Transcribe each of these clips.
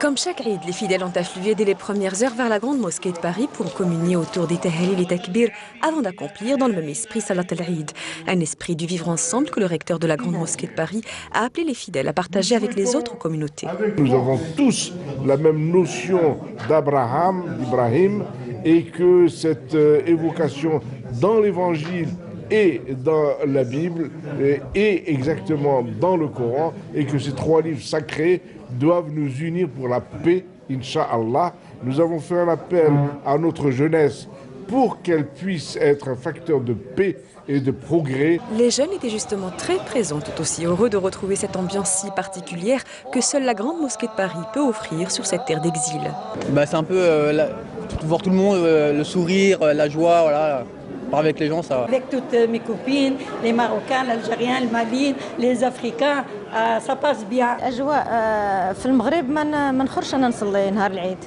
Comme chaque Eid, les fidèles ont afflué dès les premières heures vers la grande mosquée de Paris pour communier autour des tahalil et takbir avant d'accomplir dans le même esprit Salat al-Eid, un esprit du vivre ensemble que le recteur de la grande mosquée de Paris a appelé les fidèles à partager avec les autres communautés. Nous avons tous la même notion d'Ibrahim, et que cette évocation dans l'Évangile et dans la Bible est exactement dans le Coran, et que ces trois livres sacrés doivent nous unir pour la paix, Inch'Allah. Nous avons fait un appel à notre jeunesse pour qu'elle puisse être un facteur de paix et de progrès. Les jeunes étaient justement très présents, tout aussi heureux de retrouver cette ambiance si particulière que seule la grande mosquée de Paris peut offrir sur cette terre d'exil. C'est un peu voir tout le monde, le sourire, la joie, voilà. Avec les gens, ça. Avec toutes mes copines, les Marocains, l'Algérien, le Mali, les Africains, ça passe bien. الأجواء في المغرب ما نخرجش أنا نصلي نهار العيد.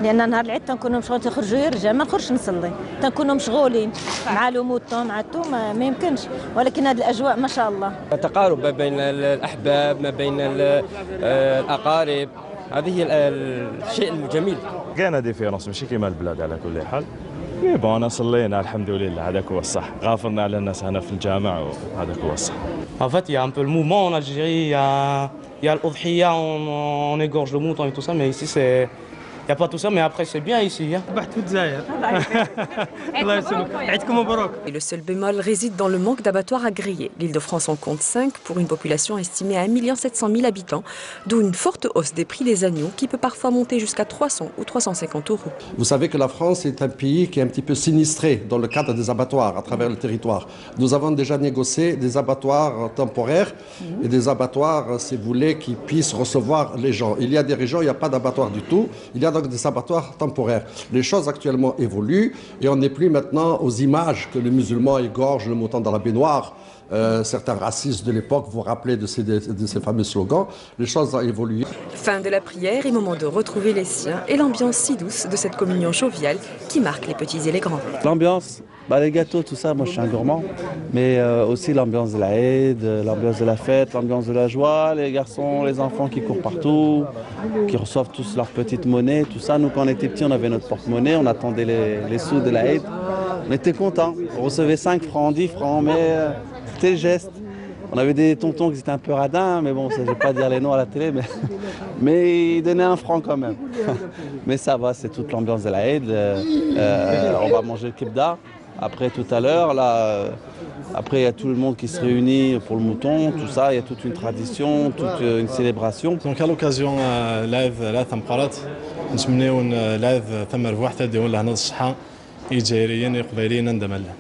لأن نهار العيد تنكونوا مشغولين تخرجوا يرجع ما نخرجش نصلي. تنكونوا مشغولين مع الأموتون مع التو ما يمكنش، ولكن هذه الأجواء ما شاء الله. تقارب ما بين الأحباب ما بين الأقارب، هذه هي الشيء الجميل. كاينة ديفيرونس ماشي كيما البلاد على كل حال. أنا صلينا الحمد لله هذاك هو الصح غافرنا على الناس هنا في الجامع وهذاك هو الصح. En fait, il y a un peu le mouvement en Algérie, il y a l'Udhiya, on égorge le mouton et tout ça, mais ici c'est il n'y a pas tout ça, mais après c'est bien ici. Et le seul bémol réside dans le manque d'abattoirs agréés. L'Île-de-France en compte 5 pour une population estimée à 1 700 000 habitants, d'où une forte hausse des prix des agneaux qui peut parfois monter jusqu'à 300 ou 350 €. Vous savez que la France est un pays qui est un petit peu sinistré dans le cadre des abattoirs à travers le territoire. Nous avons déjà négocié des abattoirs temporaires et des abattoirs, si vous voulez, qui puissent recevoir les gens. Il y a des régions où il n'y a pas d'abattoir du tout. Il y a donc des abattoirs temporaires. Les choses actuellement évoluent et on n'est plus maintenant aux images que les musulmans égorgent le mouton dans la baignoire. Certains racistes de l'époque vous rappelaient de ces fameux slogans. Les choses ont évolué. Fin de la prière et moment de retrouver les siens et l'ambiance si douce de cette communion joviale qui marque les petits et les grands. L'ambiance, les gâteaux, tout ça, moi je suis un gourmand, mais aussi l'ambiance de la Eid, l'ambiance de la fête, l'ambiance de la joie, les garçons, les enfants qui courent partout, qui reçoivent tous leur petite monnaie, tout ça. Nous quand on était petits, on avait notre porte-monnaie, on attendait les sous de la Eid. On était contents, on recevait 5 francs, 10 francs, mais c'était le geste. On avait des tontons qui étaient un peu radins, mais bon, je ne vais pas dire les noms à la télé, mais ils donnaient 1 franc quand même. Mais ça va, c'est toute l'ambiance de la Eid. On va manger le kebda. Après tout à l'heure, là, après il y a tout le monde qui se réunit pour le mouton, tout ça, il y a toute une tradition, toute une célébration. Donc à l'occasion live ثلاث مرات نتمنيو live ثم ربح تديون له نض الصحة إيجاريين قبيلين ندم له.